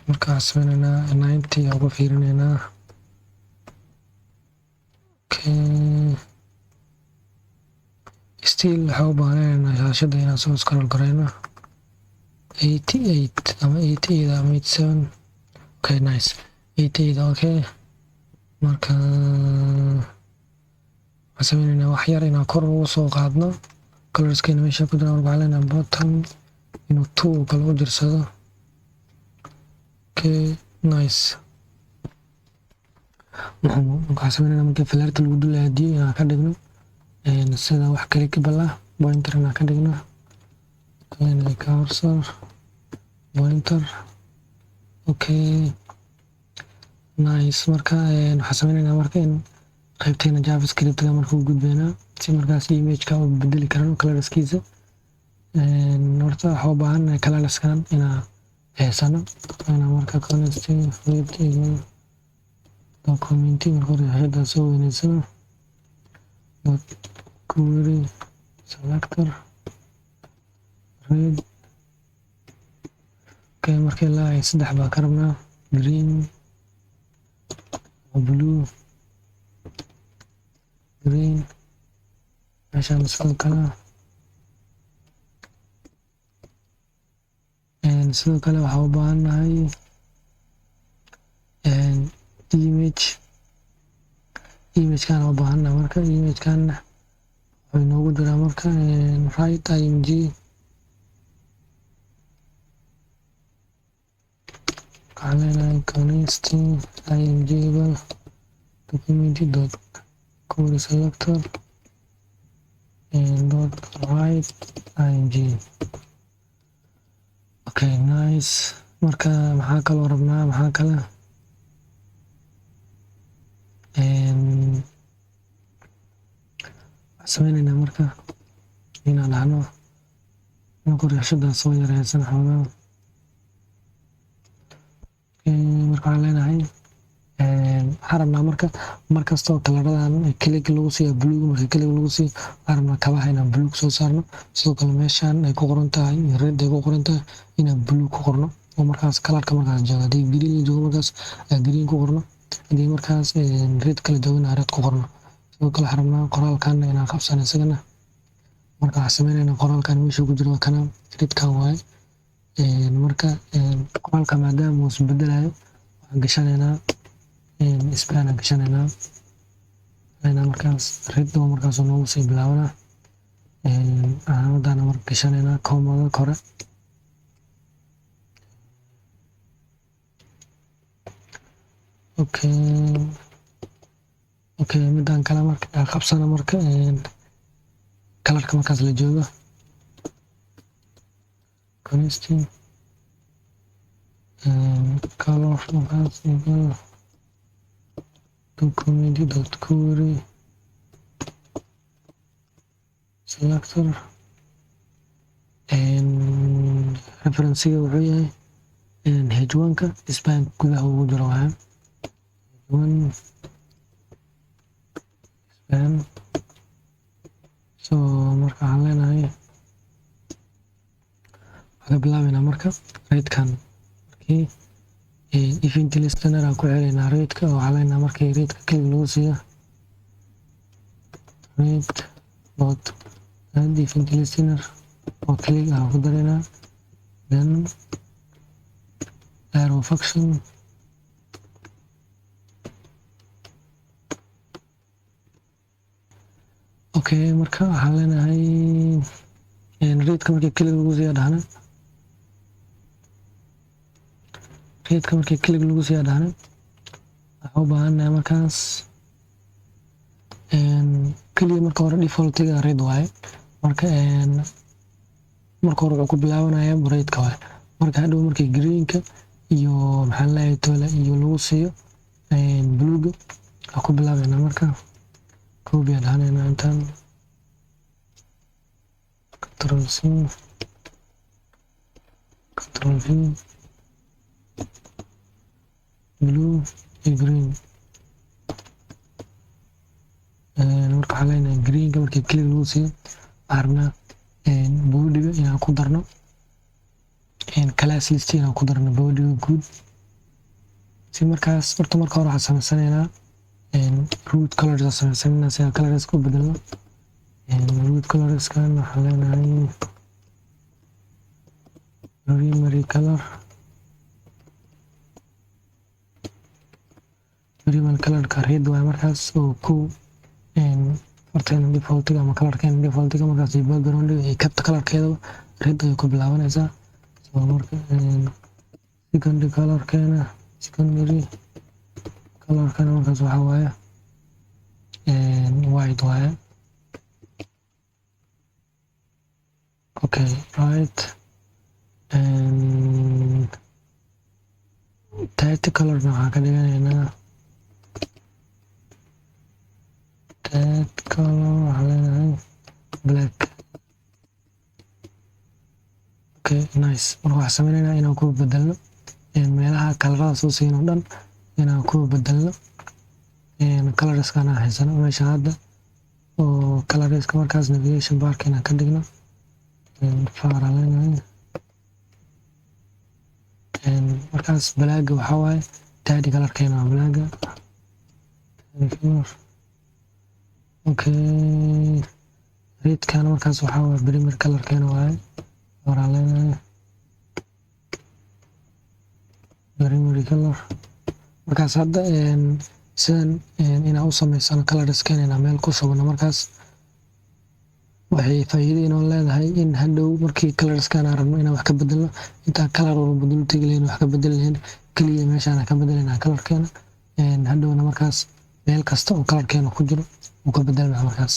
[SPEAKER 1] marka waxaan sameynaynaa 90 ugu fiirinaynaa okay still waxa u baahanaynaa shaashada inaan soo scroll gareyno 88 ama 88 ama 87 okay nice 88 okay marka waxaan sameynaynaa wax yar inaan kor ugu soo qaadno color scanner meesha ku jira waxaan leenahay button inuu 2 kala u jirsado okay nice waxaan sameynaynaa marka flairta lagu dul haddii aan ka dhigno sida wax clickable ah pointer aan ka dhigno leenahay cursor pointer okay nice marka waxaan sameynaynaa marka in qaybteena javascript-ga marka u gudbeynaa si markaas image-ka u bedeli karno colorskiisa horta waxaa u baahannahay colorskan inaan heesano inaan marka documenti marka hore hay'adda soo weyneysano query selector red okay marka ilaa ay 3 baa ka rabnaa green blue green meeshaan sidoo kale waxaa u baahannahay image-kan u baahannahay marka image-kan wuxuu inoogu jiraa marka right img waxaan leenahay connect imgable document.query selector dot right img okay nice marka maxaa kaloo rabnaa maxaa kale sameynayna marka inaan dhahno marka rashada soo yareysan xoogaa marka waxaan leenahay waxaan rabnaa markastoo kalaradan click lagu siiyo blue marka click lagu siiyo waxaan rabnaa kabaha inaan blue soo saarno sidoo kale meeshaan ay ku qoran tahay red ay ku qoran tahay inaan blue ku qorno oo markaas kalarka markaas joogo haddii green la joogo markaas green ku qorno haddii markaas red kala joogana red ku qorno sidoo kale waxaan rabnaa qoraalkan inaan qabsano isagana marka waxaan sameynaynaa qoraalkan meesha ku jiro kana redkan waaye marka qoraalka maadaama uu isbedelayo waxaan gashanaynaa span aan gashanaynaa markaas red oo markaas noogu sii bilaabana calaamadaana marka gashanaynaa komada kore okay midaan kale marka qabsana marka kalarka markaas la joogo constant color markaas document.query selector referencega wuxuu yahay h1ka span gudaha ugu jiro waaye h1 span so marka waxaan leenahay waxaan bilaabeynaa marka ratekan markii event listener aan ku xeleynaa rateka oo waxaan leenahay markii rateka click lagu siiyo rate dot add event listener oo click aan ku dareynaa then arrow function okay marka waxaan leenahay rateka markii click lagu siiyo dhahna rateka markii click lagu siiyo dhahna waxaan u baahanahay markaas kaliya marka hore defaultiga rate waaye marka hore wuxuu ku bilaabanaya rateka waaye marka hadhow markii greenka iyo maxaan leeyahay tole iyo lagu siiyo bluega waxaan ku bilaabeynaa marka copy aan dhahanayna intaan control C control V blue iyo green marka waxaan leenahay greenka markii click lagu siiyo waxaan rabnaa bodiga inaan ku darno class list inaan ku darno bodiga good si markaas horta marka hore waxaan sameysanaynaa root colors aan sameysanaynaa si aan colorska u bedelno root colorskan waxaan leenahay primary color colorka red waaye markaas oo kow horteena defaultiga ama colorkeena defaultiga markaas iyo backgroundiga iyo kabta colorkeedaba red ayay ku bilaabanaysaa so marka secondary colorkeena markaas waxaa waaye white waaye okay right title colorna waxaan ka dhiganaynaa that color waxaan leenahay black okay nice marka waxaan sameynaynaa inaan ku bedelno meelaha kalarada soo siin oo dhan inaan ku bedelno colorska aan haysano meesha hadda oo colorska markaas navigation barka inaan ka dhigno far aan leenahay markaas blaaga waxaa waaye tidy colorkeena waa blaaga okay redkana markaas waxaa waaye primary colorkeena waaye waraan leenahay primary color markaas hadda sidan inaan u sameysano colorskeena inaan meel ku shubno markaas waxay faa'iido inoo leedahay in hadhow markii colorskan aan rabno inaan wax ka bedelno intaan color walba bedel tagi lahayn wax ka bedeli lahayn kaliya meeshaan ka bedelaynaa colorkeena hadhowna markaas meel kasta oo colorkeena ku jiro uu ka bedelmaa markaas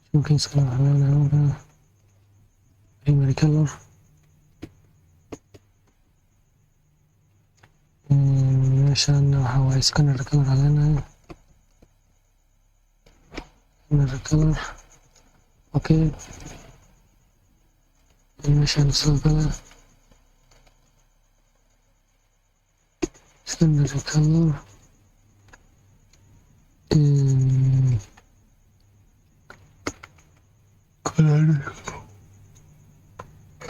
[SPEAKER 1] showcase kale waxaan leenahay markaa primary color meeshaan waxaa waaye secondary color aan leenahay secondary color okay meeshaan sidoo kale secondary color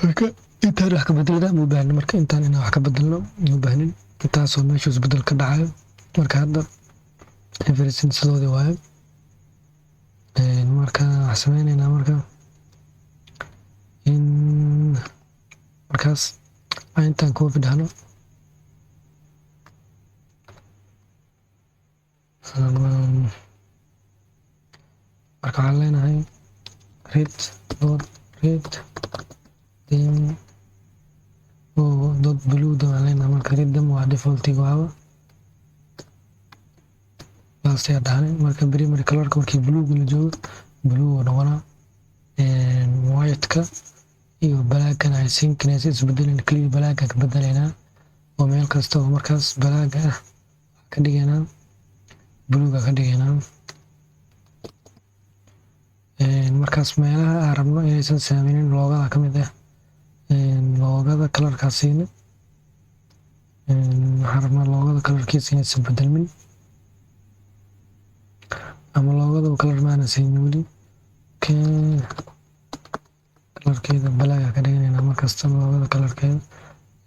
[SPEAKER 1] marka intaan wax ka bedelada ma baahnin marka intaan inaan wax ka bedelno ma baahnin intaasoo meesha isbedel ka dhacayo marka hadda everything sidoodii waayo marka waxaan sameynaynaa marka in markaas intaan covid dhahno marka waxaan leenahay red dot red then dot blue da waan leenahay marka red dam waa defaultiga waaba baas ayaa dhahnay marka primary colorka markii blue la joogo blue oo noqonaa white-ka iyo black-kan ay synchronous isbedelan kaliya black-ka ka bedelaynaa oo meel kasta oo markaas black ah ka dhigaynaa blue-ga ka dhigaynaa markaas meelaha aan rabno inaysan saameynin loogada ka mid ah loogada kalarkaasiina waxaan rabnaa loogada kalarkiisa inaysan bedelmin ama loogada kalar maana siin weli kalarkeeda balaaga ka dhiganaynaa markasta loogada kalarkeeda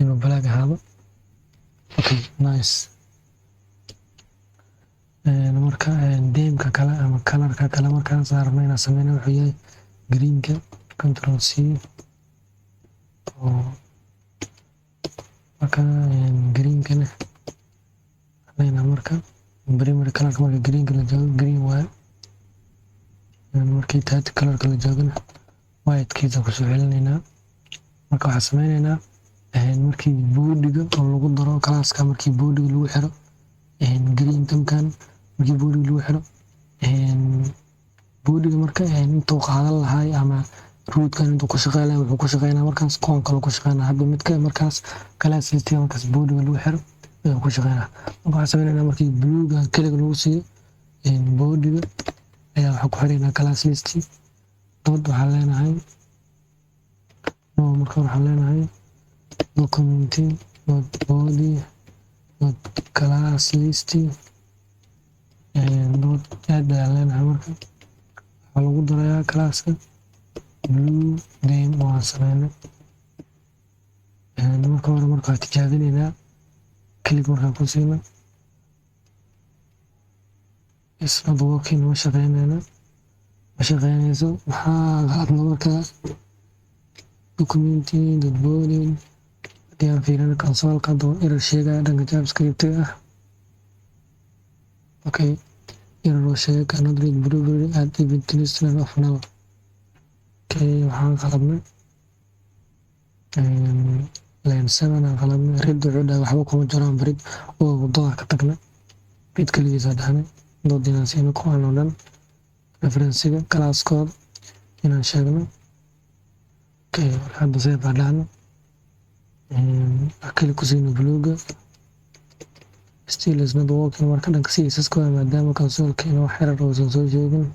[SPEAKER 1] inuu balaag ahaado okay nice marka deemka kale ama kalarka kale markaas aan rabno inaan sameyno wuxuu yahay greenka control c oo marka greenkana waxaan marka primary kalarka marka greenka la joogo green waaye markii taati kalarka la joogana whitekiisa kusoo celinaynaa marka waxaan sameynaynaa markii boodiga oo lagu daro kalaaska markii boodiga lagu xiro green tamkan markii boodiga lagu xiro boodiga marka intuu qaadan lahay ama rootkan intuu ku shaqeyn lahay wuxuu ku shaqeynaa markaas kuwan kale ku shaqeynaa hadba midka markaas kalaas listiga markaas boodiga lagu xiro ayuu ku shaqeynaa marka waxaan sameynaynaa markii bluega kaliga lagu siiyo boodiga ayaa waxaa ku xiraynaa kalaas listi dood waxaan leenahay marka waxaan leenahay documenty body class list dood aad ayaan leenahay marka waxaa lagu darayaa classka blue theme waan sameynay marka hore marka waa tijaabinaynaa click markaan ku siino is not working ma shaqeynayso maxaa hadna markaa documenty body hadii aan fiirino consoleka hadda error sheegaya dhanka javascript-ga ah okay error oo sheegay cannot read blueberry at event listener of null okay waxaan qalabnay line 7 aan qalabnay rid wuxuu dhahay waxba kuma jiraan barid oo wadada ka tagnay rid kaligiisa dhahnay doodinaan siino kuwaan oo dhan referensiga kalaaskooda inaan sheegno okay hadda save baa dhahno kali ku siino bluega still is not working marka dhanka css-kooda maadaama consoleka inuu wax error uusan soo sheegin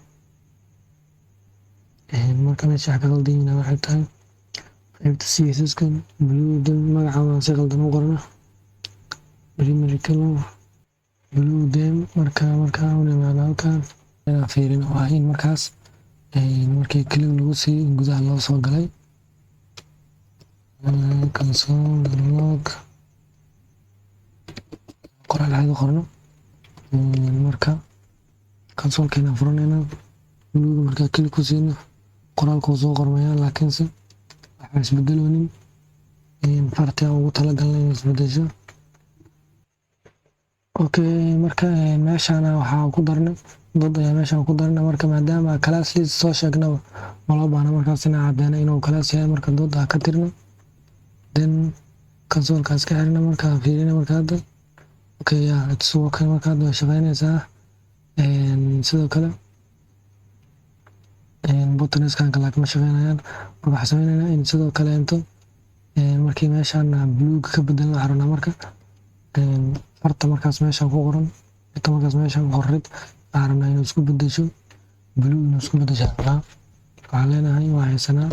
[SPEAKER 1] marka meesha wax ka qaldan waxay tahay qaybta css-ka blue magaca waan si qaldan u qorna primary color blue theme marka u nimaado halkan inaan fiirino waa in markaas markii click lagu siiyo in gudaha loo soo galay console log qoraal aad u qorno marka consolkeena furanayna bluega markaa click ku siino qoraalku soo qormaya laakiinse waxaa isbedeloonin farti aan ugu talagalnay in isbedesho okay marka meeshaan waxaa ku darnay dad ayaa meeshaan ku darnay marka maadaama class list soo sheegnaba maloo baana markaas inaan caddeynay inuu class yahay marka dood aan ka tirno then consolekaas ka xirna marka fiirina marka hadda okay yeah it's working marka hadda way shaqeynaysaa sidoo kale buttoneskan kale ma shaqeynayaan marka waxaan sameynaynaa in sidoo kale into markii meeshaan bluega ka bedelan waxaan rabnaa marka farta markaas meeshaan ku qoran inta markaas meeshaan qorid waxaan rabnaa inuu isku bedesho blue inuu isku bedesho rabnaa waxaan leenahay waa haysanaa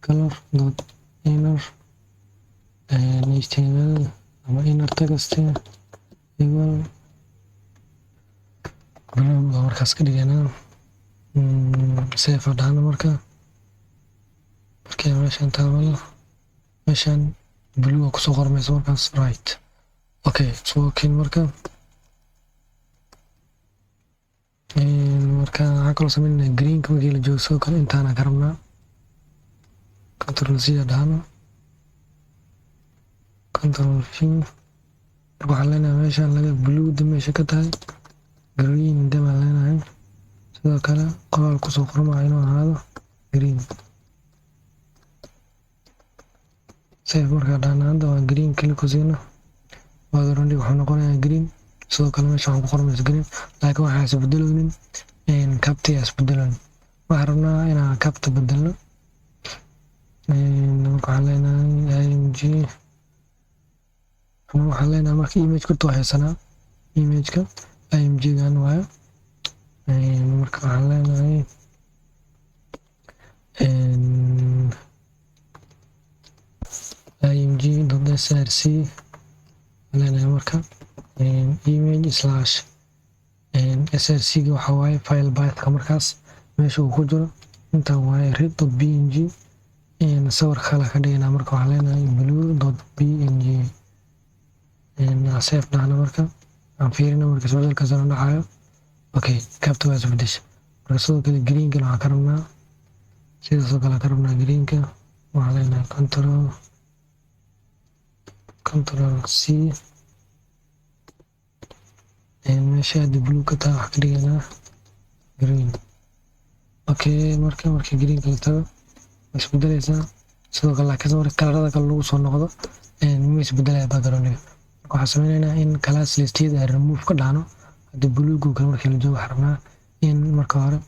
[SPEAKER 1] color dot inner html ama inner text equal blue baa markaas ka dhiganaa save dhahna markii meeshaan taabano meeshaan blue kusoo qormayso markaas right okay it's working marka waxaan kaloo sameynaa greenka markii la joogo sidoo kale intaana ka rabnaa control c dhahno control v marka waxaan leenahay meeshaan laga blue da meesha ka tahay green da baan leenahay sidoo kale qoraal kusoo qormaa inuu ahaado green save markaa dhahna hadda waa green kali ku siino waagarondi wuxuu noqonayaa green sidoo kale meesha waxaan ku qormaysa green laakiin waxaa isbedeloonin kabtiga isbedeloonin waxaan rabnaa inaan kabta bedelno marka waxaan leenahay img waxaan leenahay marka image korta waa haysanaa imageka img-gan waayo marka waxaan leenahay img.src leenahay marka image slash src-ga waxa waaye file pathka markaas meesha uu ku jiro intaan waaye read.png sawir kale ka dhiganaa marka waxaan leenahay blue.png save dhahna marka aan fiirina marka sawirka soo dhacayo okay kabta waa isbedesha marka sidoo kale greenka waxaan ka rabnaa sidaasoo kale ka rabnaa greenka waxaan leenahay control c meesha hadii blue ka tahay wax ka dhiganaa green okay marka greenka la tago way isbedelaysaa sidoo kale laakiin marka kalarada kale lagu soo noqdo ma isbedelaya background-ga marka waxaan sameynaynaa in class list-yada aan remove ka dhahno hadii blue-gu kale markii la joogo waxaan rabnaa in marka hore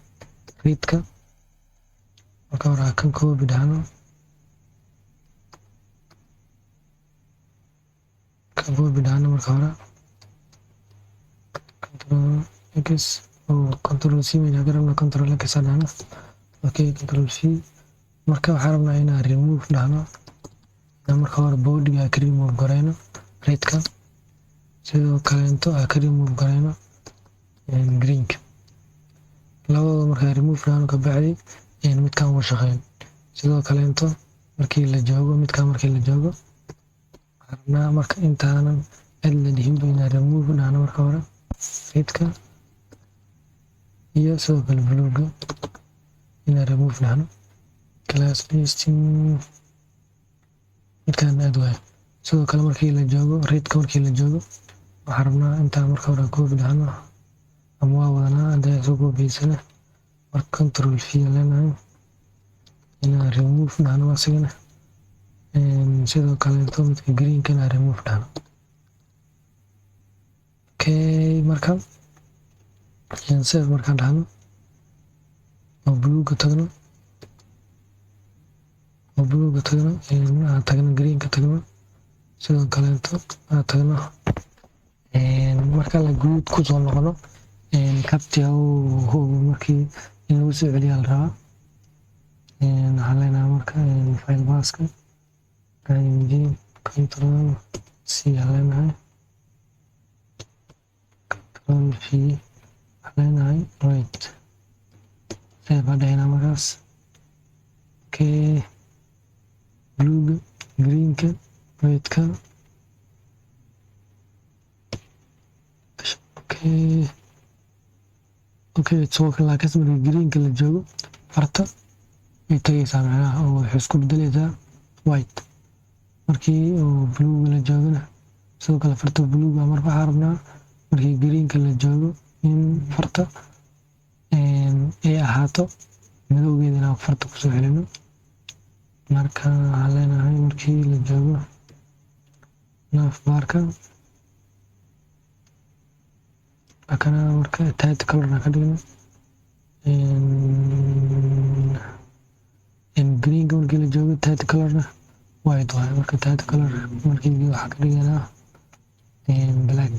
[SPEAKER 1] read-ka marka hore kan copy dhahno marka hore control x control c meesha ka rabnaa control x dhahno okay control c marka waxaan rabnaa inaan remove dhahno marka hore body-ga ka remove gareyno read-ka sidoo kale inta ka remove gareyno greenka labadooda marka remove dhahno ka bacdi midkaan wuu shaqeyn sidoo kale inta markii la joogo midkaan markii la joogo waxaan rabnaa marka intaanan cid la dhihin inaan remove dhahno marka hore read-ka iyo sidoo kale blue-ga inaan remove dhahno class listing midkaan aad waayo sidoo kale markii la joogo read-ka markii la joogo waxaan rabnaa intaan marka hore copy dhahno ama waa wadanaa hadday soo copy-sana marka control v leenahay inaan remove dhahno asigana sidoo kale inta midka greenka inaan remove dhahno okay marka save markaan dhahno oo blue-ga tagno tagno greenka tagno sidoo kale inta tagno marka la guud ku soo noqono kabti markii in lagu soo celiyaa la rabaa waxaan leenahay marka file pathka img control c aan leenahay control v waxaan leenahay right save baa dhahaynaa markaas okay blue-ga greenka red-ka okay soo kale laakiin markii greenka la joogo farta way tagaysaa macnaha oo waxay isku bedelaysaa white markii oo blue-ga la joogana sidoo kale farta blue-ga marka waxaan rabnaa markii greenka la joogo in farta ay ahaato madowgeeda inaan farta kusoo celino marka waxaan leenahay markii la joogo navbarka akana marka tight color ka dhigno greenka markii la joogo tight colorna white waaye marka tight color markii waxaa ka dhiganaa black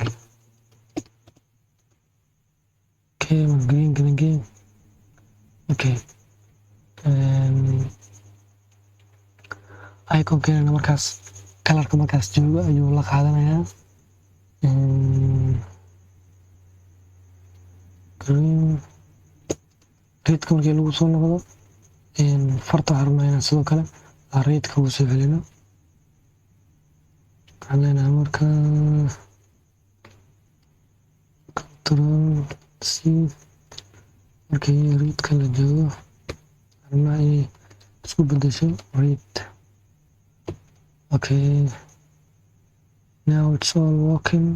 [SPEAKER 1] okay greenka again okay iconkeena markaas kalarka markaas joogo ayuu la qaadanayaa reedka markii lagu soo noqdo farta waxaan rabnaa inaan sidoo kale reedka ugu soo celino waxaan leenahay marka control c markii reedka la joogo waxaan rabnaa inay isku bedesho reed okay now it's all working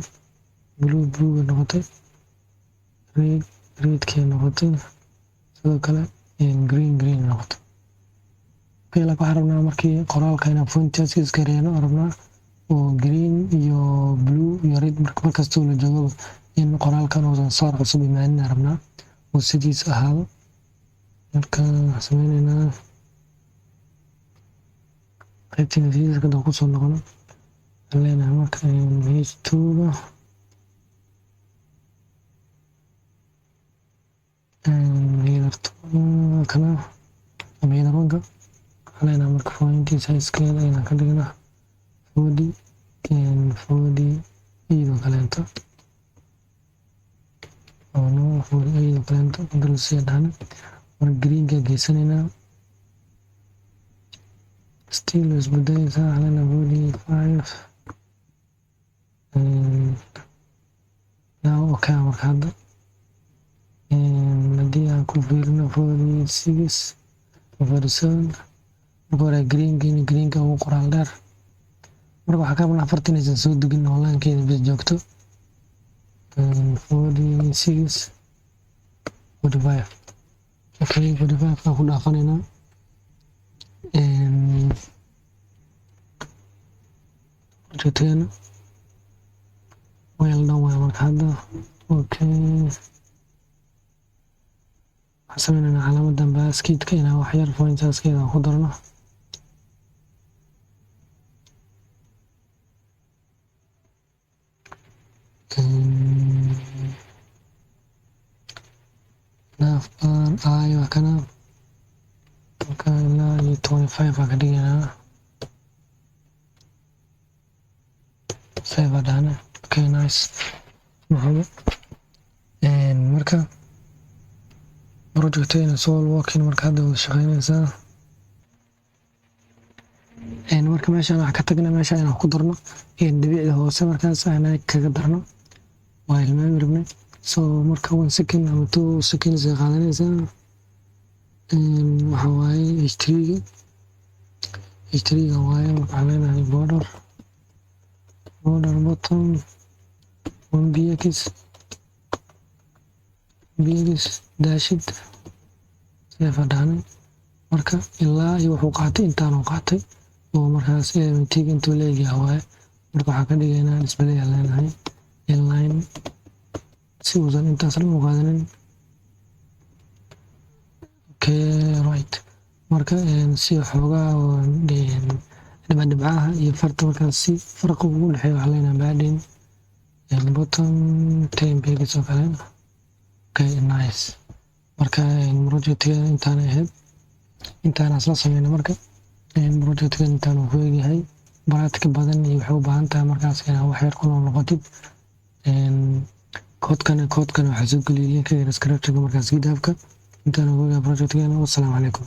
[SPEAKER 1] blue noqotay redkii noqotay sidoo kale green noqotay okay laakiin waxaan rabnaa markii qoraalka inaan fontias iska reeno rabnaa oo green iyo blue iyo red markastoo la joogo in qoraalkan uusan saar cusub imaanin rabnaa oo sidiis ahaado marka waxaan sameyneynaa qaybtii natiijada kadib kusoo noqono waxaan leenahay marka h2ga header kana ama header 1ka waxaan leenahay marka fointii sizekeeda inaan ka dhigna 40 iyadoo kaleento no 40 iyadoo kaleento control-c dhahna marka greenka geysaneynaa still isbedeleysaa waxaan leenahay 45 now okay marka hadda haddii aan ku fiirino 46 47 marka hore greenka ugu qoraal dheer marka waxaa ka balan 40 inaysan soo degin onlinekeeda bis joogto 46 45 okay 45 aan ku dhaafaneynaa projectkeena well done waay marka hadda okay waxaan sameyneynaa calaamadan baskidka inaan wax yar point sizekeeda aan ku darno naafbaan waa kana marka ilaa iyo 25 aan ka dhigaynaa save dhahna okay nice maxamed marka projectkeena soul working marka hadda wada shaqeynaysaa marka meeshaan wax ka tagna meesha inaan ku darno dhibicda hoose markaas aan kaga darno waa ilmaami rabnay so marka 1 second ama 2 seconds ay qaadanaysaa waxa waaye h3ga waaye waxaan leenahay border bottom 1bx dashid save dhahna marka ilaa iyo wuxuu qaatay intaanu qaatay oo markaas elementiga intuu leegyahay waaye marka waxaa ka dhigaynaa display aan leenahay inline si uusan intaas dhan u qaadanin okay right marka si xoogaa oo dhibcaha iyo farta markaas si farqi ugu dhexeeyo waxaan leenahay padding bottom 10 pixels oo kale okay nice marka projectkeena intaan ahayd intaan asla sameyna marka projectkeena intaan uu ku egyahay baraadka badan iyo waxay u baahan tahay markaas inaad wax yar ku noqotid koodkana waxaa soo geliyay linka description markaas GitHub-ka intaan ugu egaa projectkeena. Wassalaamu calaykum.